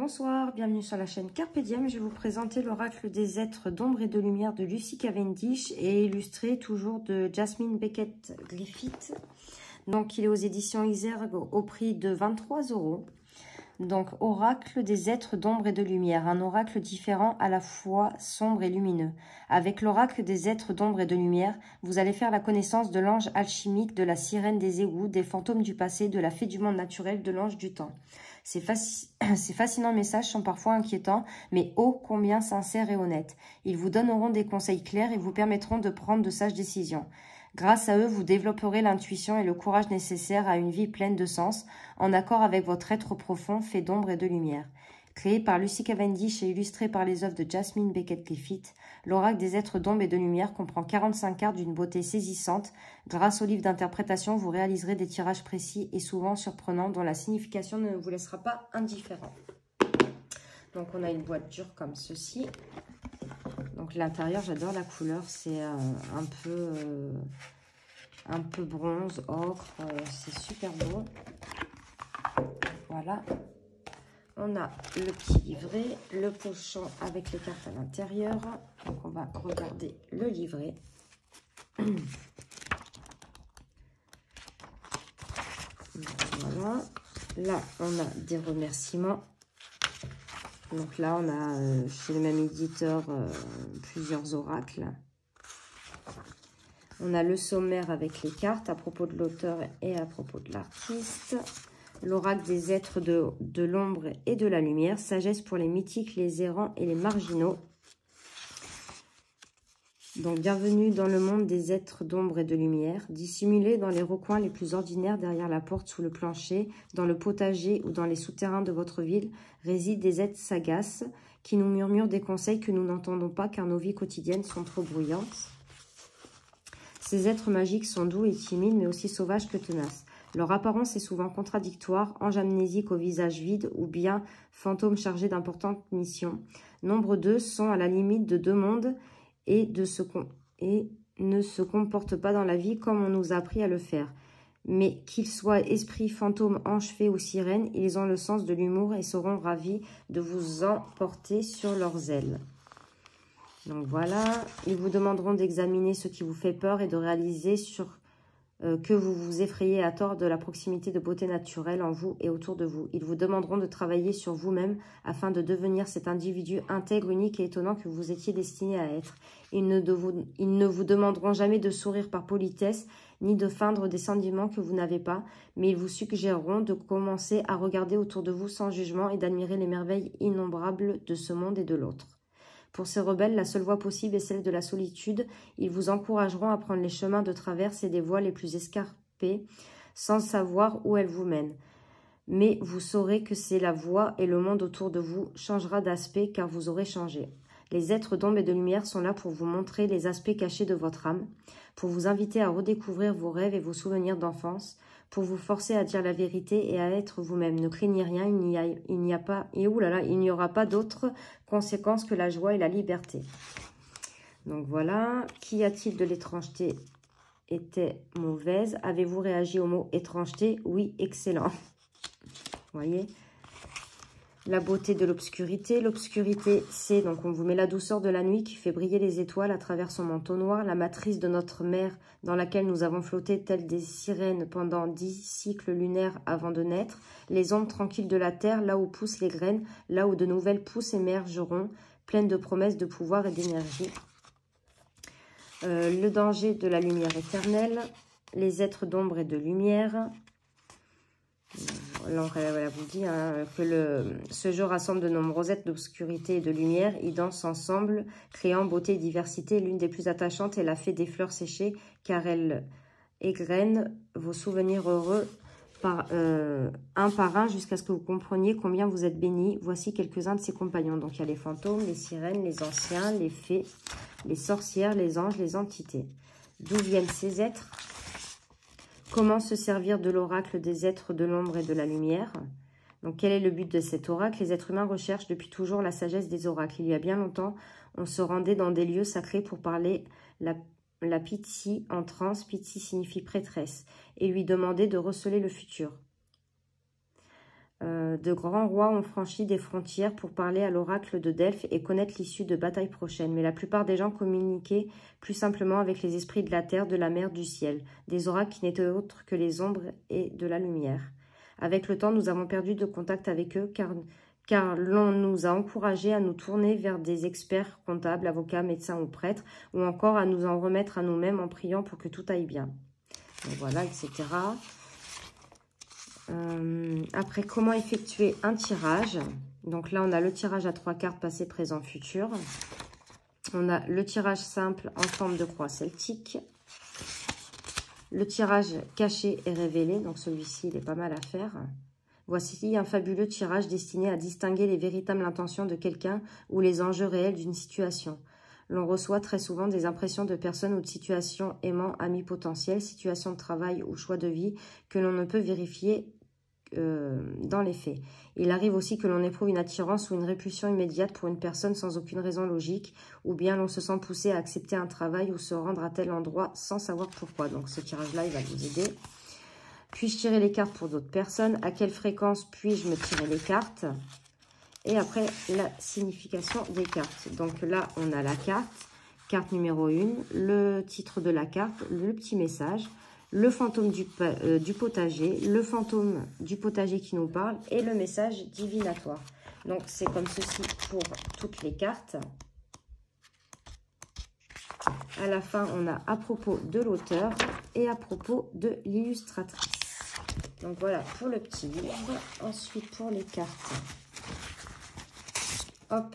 Bonsoir, bienvenue sur la chaîne Carpe Diem. Je vais vous présenter l'oracle des êtres d'ombre et de lumière de Lucy Cavendish et illustré toujours de Jasmine Beckett Griffith. Donc il est aux éditions Exergue au prix de 23 €. Donc oracle des êtres d'ombre et de lumière, un oracle différent à la fois sombre et lumineux. Avec l'oracle des êtres d'ombre et de lumière, vous allez faire la connaissance de l'ange alchimique, de la sirène des égouts, des fantômes du passé, de la fée du monde naturel, de l'ange du temps. Ces fascinants messages sont parfois inquiétants, mais ô combien sincères et honnêtes. Ils vous donneront des conseils clairs et vous permettront de prendre de sages décisions. Grâce à eux, vous développerez l'intuition et le courage nécessaires à une vie pleine de sens, en accord avec votre être profond, fait d'ombre et de lumière. Créé par Lucy Cavendish et illustré par les œuvres de Jasmine Beckett Griffith, l'oracle des êtres d'ombre et de lumière comprend 45 cartes d'une beauté saisissante. Grâce au livre d'interprétation, vous réaliserez des tirages précis et souvent surprenants dont la signification ne vous laissera pas indifférent. Donc on a une boîte dure comme ceci. Donc l'intérieur, j'adore la couleur, c'est un peu bronze, ocre, c'est super beau. Voilà. On a le petit livret, le pochon avec les cartes à l'intérieur. Donc on va regarder le livret. Voilà. Là, on a des remerciements. Donc là, on a chez le même éditeur plusieurs oracles. On a le sommaire avec les cartes à propos de l'auteur et à propos de l'artiste. L'oracle des êtres de l'ombre et de la lumière. Sagesse pour les mythiques, les errants et les marginaux. Donc, bienvenue dans le monde des êtres d'ombre et de lumière. Dissimulés dans les recoins les plus ordinaires, derrière la porte, sous le plancher, dans le potager ou dans les souterrains de votre ville, résident des êtres sagaces qui nous murmurent des conseils que nous n'entendons pas car nos vies quotidiennes sont trop bruyantes. Ces êtres magiques sont doux et timides, mais aussi sauvages que tenaces. Leur apparence est souvent contradictoire, ange amnésique au visage vide ou bien fantôme chargé d'importantes missions. Nombre d'eux sont à la limite de deux mondes et ne se comportent pas dans la vie comme on nous a appris à le faire. Mais qu'ils soient esprits, fantômes, anges, fées ou sirènes, ils ont le sens de l'humour et seront ravis de vous emporter sur leurs ailes. Donc voilà, ils vous demanderont d'examiner ce qui vous fait peur et de réaliser que vous vous effrayez à tort de la proximité de beauté naturelle en vous et autour de vous. Ils vous demanderont de travailler sur vous-même afin de devenir cet individu intègre, unique et étonnant que vous étiez destiné à être. Ils ne vous demanderont jamais de sourire par politesse, ni de feindre des sentiments que vous n'avez pas, mais ils vous suggéreront de commencer à regarder autour de vous sans jugement et d'admirer les merveilles innombrables de ce monde et de l'autre. Pour ces rebelles, la seule voie possible est celle de la solitude. Ils vous encourageront à prendre les chemins de traverse et des voies les plus escarpées, sans savoir où elles vous mènent. Mais vous saurez que c'est la voie et le monde autour de vous changera d'aspect car vous aurez changé. Les êtres d'ombre et de lumière sont là pour vous montrer les aspects cachés de votre âme, pour vous inviter à redécouvrir vos rêves et vos souvenirs d'enfance, pour vous forcer à dire la vérité et à être vous-même. Ne craignez rien, il n'y aura pas d'autres conséquences que la joie et la liberté. Donc voilà, qu'y a-t-il de l'étrangeté était mauvaise? Avez-vous réagi au mot étrangeté? Oui, excellent. Vous voyez? La beauté de l'obscurité. L'obscurité, c'est, donc on vous met la douceur de la nuit qui fait briller les étoiles à travers son manteau noir, la matrice de notre mer dans laquelle nous avons flotté telles des sirènes pendant 10 cycles lunaires avant de naître, les ombres tranquilles de la terre, là où poussent les graines, là où de nouvelles pousses émergeront, pleines de promesses de pouvoir et d'énergie. Le danger de la lumière éternelle, les êtres d'ombre et de lumière. Alors, elle vous dit que ce jeu rassemble de nombreux êtres d'obscurité et de lumière. Ils dansent ensemble, créant beauté et diversité. L'une des plus attachantes est la fée des fleurs séchées, car elle égrène vos souvenirs heureux un par un jusqu'à ce que vous compreniez combien vous êtes bénis. Voici quelques-uns de ses compagnons. Donc, il y a les fantômes, les sirènes, les anciens, les fées, les sorcières, les anges, les entités. D'où viennent ces êtres? Comment se servir de l'oracle des êtres de l'ombre et de la lumière? Donc, quel est le but de cet oracle? Les êtres humains recherchent depuis toujours la sagesse des oracles. Il y a bien longtemps, on se rendait dans des lieux sacrés pour parler la Pitsi en transe. Pitsi signifie prêtresse. Et lui demander de receler le futur. De grands rois ont franchi des frontières pour parler à l'oracle de Delphes et connaître l'issue de batailles prochaines. Mais la plupart des gens communiquaient plus simplement avec les esprits de la terre, de la mer, du ciel. Des oracles qui n'étaient autres que les ombres et de la lumière. Avec le temps, nous avons perdu de contact avec eux car l'on nous a encouragés à nous tourner vers des experts comptables, avocats, médecins ou prêtres, ou encore à nous en remettre à nous-mêmes en priant pour que tout aille bien. Donc voilà, etc. Après, comment effectuer un tirage? Donc là, on a le tirage à 3 cartes, passé, présent, futur. On a le tirage simple en forme de croix celtique. Le tirage caché et révélé. Donc celui-ci, il est pas mal à faire. Voici un fabuleux tirage destiné à distinguer les véritables intentions de quelqu'un ou les enjeux réels d'une situation. L'on reçoit très souvent des impressions de personnes ou de situations aimant amis potentiels, situations de travail ou choix de vie que l'on ne peut vérifier dans les faits. Il arrive aussi que l'on éprouve une attirance ou une répulsion immédiate pour une personne sans aucune raison logique, ou bien l'on se sent poussé à accepter un travail ou se rendre à tel endroit sans savoir pourquoi. Donc ce tirage-là, il va vous aider. Puis-je tirer les cartes pour d'autres personnes? À quelle fréquence puis-je me tirer les cartes? Et après, la signification des cartes. Donc là, on a la carte numéro 1, le titre de la carte, le petit message, le fantôme du potager, le fantôme du potager qui nous parle et le message divinatoire. Donc, c'est comme ceci pour toutes les cartes. À la fin, on a à propos de l'auteur et à propos de l'illustratrice. Donc, voilà pour le petit livre. Ensuite, pour les cartes. Hop.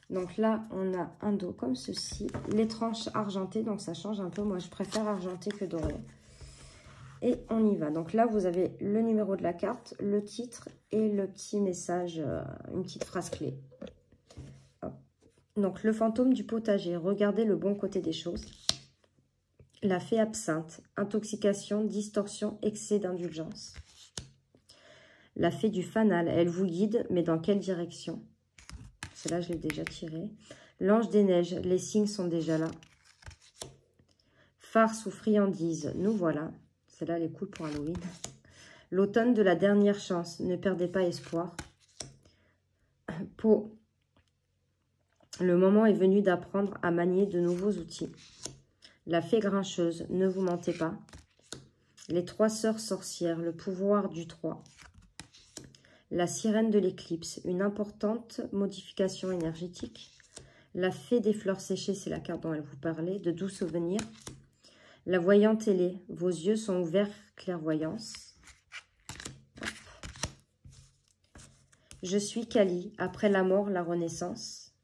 Donc là, on a un dos comme ceci. Les tranches argentées, donc ça change un peu. Moi, je préfère argenté que doré. Et on y va. Donc là, vous avez le numéro de la carte, le titre et le petit message, une petite phrase clé. Hop. Donc, le fantôme du potager. Regardez le bon côté des choses. La fée absinthe. Intoxication, distorsion, excès d'indulgence. La fée du fanal. Elle vous guide, mais dans quelle direction? Celle-là, je l'ai déjà tirée. L'ange des neiges, les signes sont déjà là. Farce ou friandise, nous voilà. Celle-là, elle est cool pour Halloween. L'automne de la dernière chance, ne perdez pas espoir. Pour le moment est venu d'apprendre à manier de nouveaux outils. La fée grincheuse, ne vous mentez pas. Les 3 sœurs sorcières, le pouvoir du 3. La sirène de l'éclipse, une importante modification énergétique. La fée des fleurs séchées, c'est la carte dont elle vous parlait, de doux souvenirs. La voyante ailée, vos yeux sont ouverts, clairvoyance. Je suis Kali, après la mort, la renaissance.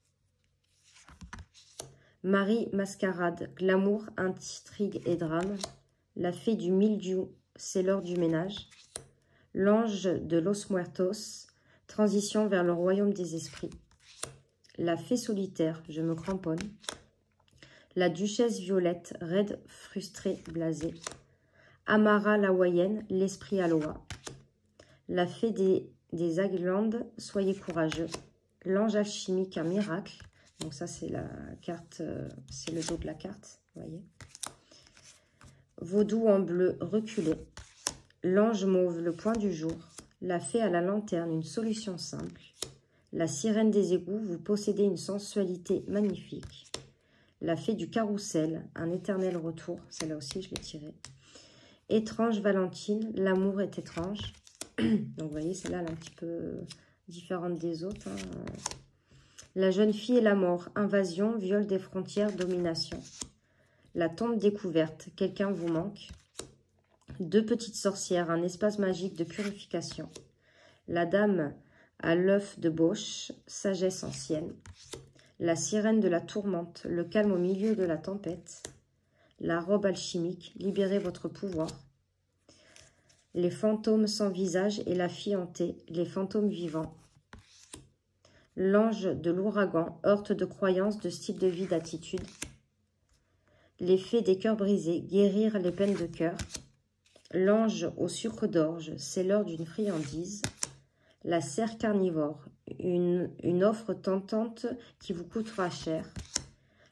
Marie mascarade, glamour, intrigue et drame. La fée du mildiou, c'est l'heure du ménage. L'ange de Los Muertos, transition vers le royaume des esprits. La fée solitaire, je me cramponne. La duchesse violette, raide, frustrée, blasée. Amara l'hawaïenne, l'esprit aloha. La fée des Aglandes, soyez courageux. L'ange alchimique, un miracle. Donc ça, c'est la carte, c'est le dos de la carte, vous voyez. Vaudou en bleu, reculé. L'ange mauve, le point du jour. La fée à la lanterne, une solution simple. La sirène des égouts, vous possédez une sensualité magnifique. La fée du carrousel, un éternel retour. Celle-là aussi, je l'ai tirée. Étrange Valentine, l'amour est étrange. Donc, vous voyez, celle-là, elle est un petit peu différente des autres. Hein. La jeune fille et la mort, invasion, viol des frontières, domination. La tombe découverte, quelqu'un vous manque. 2 petites sorcières, un espace magique de purification. La dame à l'œuf de Bauche, sagesse ancienne. La sirène de la tourmente, le calme au milieu de la tempête. La robe alchimique, libérez votre pouvoir. Les fantômes sans visage et la fille hantée, les fantômes vivants. L'ange de l'ouragan, heurte de croyances, de style de vie, d'attitude. Les fées des cœurs brisés, guérir les peines de cœur. L'ange au sucre d'orge, c'est l'heure d'une friandise. La serre carnivore, une offre tentante qui vous coûtera cher.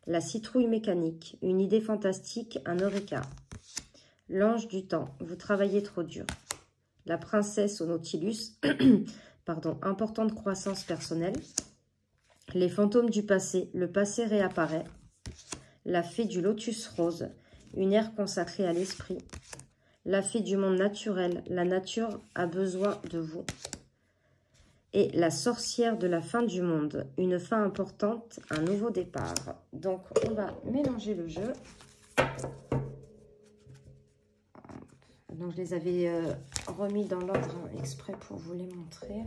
La citrouille mécanique, une idée fantastique, un eureka. L'ange du temps, vous travaillez trop dur. La princesse au Nautilus, pardon, importante croissance personnelle. Les fantômes du passé, le passé réapparaît. La fée du lotus rose, une ère consacrée à l'esprit. La fée du monde naturel, la nature a besoin de vous. Et la sorcière de la fin du monde, une fin importante, un nouveau départ. Donc, on va mélanger le jeu. Donc, je les avais remis dans l'ordre exprès pour vous les montrer.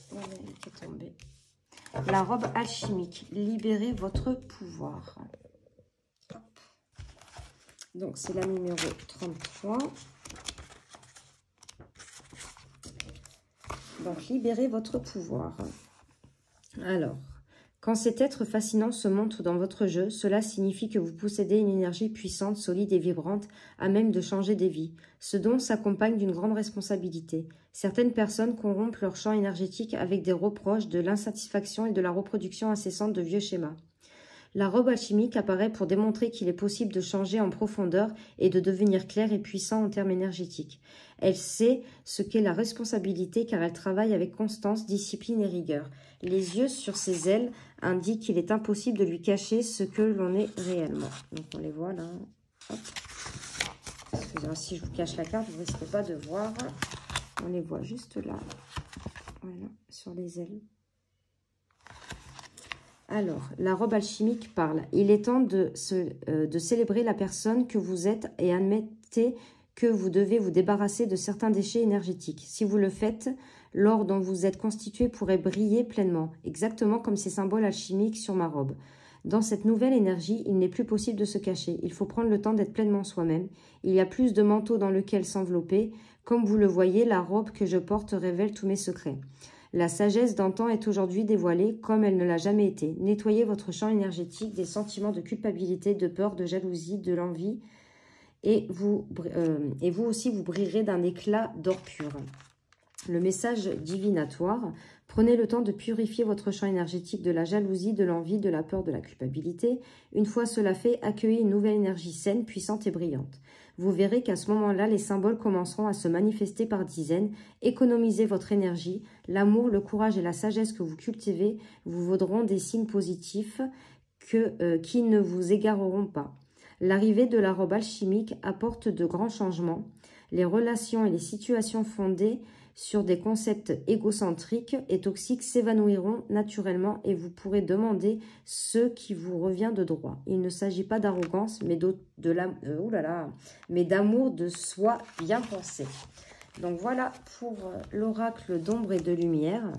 Voilà, il est tombé. La robe alchimique, libérez votre pouvoir. Hop. Donc, c'est la numéro 33. Donc, libérez votre pouvoir. Alors, quand cet être fascinant se montre dans votre jeu, cela signifie que vous possédez une énergie puissante, solide et vibrante, à même de changer des vies. Ce don s'accompagne d'une grande responsabilité. Certaines personnes corrompent leur champ énergétique avec des reproches, de l'insatisfaction et de la reproduction incessante de vieux schémas. La robe alchimique apparaît pour démontrer qu'il est possible de changer en profondeur et de devenir clair et puissant en termes énergétiques. Elle sait ce qu'est la responsabilité car elle travaille avec constance, discipline et rigueur. Les yeux sur ses ailes indiquent qu'il est impossible de lui cacher ce que l'on est réellement. Donc on les voit là. Hop. Excusez-moi si je vous cache la carte, vous ne risquez pas de voir. On les voit juste là. Voilà, sur les ailes. Alors, la robe alchimique parle. Il est temps de célébrer la personne que vous êtes et admettez que vous devez vous débarrasser de certains déchets énergétiques. Si vous le faites, l'or dont vous êtes constitué pourrait briller pleinement, exactement comme ces symboles alchimiques sur ma robe. Dans cette nouvelle énergie, il n'est plus possible de se cacher. Il faut prendre le temps d'être pleinement soi-même. Il y a plus de manteaux dans lequel s'envelopper. Comme vous le voyez, la robe que je porte révèle tous mes secrets. La sagesse d'antan est aujourd'hui dévoilée comme elle ne l'a jamais été. Nettoyez votre champ énergétique des sentiments de culpabilité, de peur, de jalousie, de l'envie. Et vous aussi, vous brillerez d'un éclat d'or pur. Le message divinatoire. Prenez le temps de purifier votre champ énergétique de la jalousie, de l'envie, de la peur, de la culpabilité. Une fois cela fait, accueillez une nouvelle énergie saine, puissante et brillante. Vous verrez qu'à ce moment-là, les symboles commenceront à se manifester par dizaines. Économisez votre énergie. L'amour, le courage et la sagesse que vous cultivez vous vaudront des signes positifs qui ne vous égareront pas. L'arrivée de la robe alchimique apporte de grands changements. Les relations et les situations fondées sur des concepts égocentriques et toxiques s'évanouiront naturellement et vous pourrez demander ce qui vous revient de droit. Il ne s'agit pas d'arrogance, mais d'amour de soi bien pensé. Donc voilà pour l'oracle d'ombre et de lumière.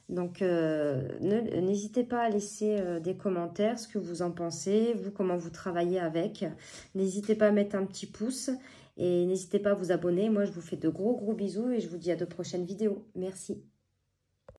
Donc n'hésitez pas à laisser des commentaires, ce que vous en pensez, vous comment vous travaillez avec. N'hésitez pas à mettre un petit pouce. Et n'hésitez pas à vous abonner. Moi, je vous fais de gros bisous et je vous dis à de prochaines vidéos. Merci.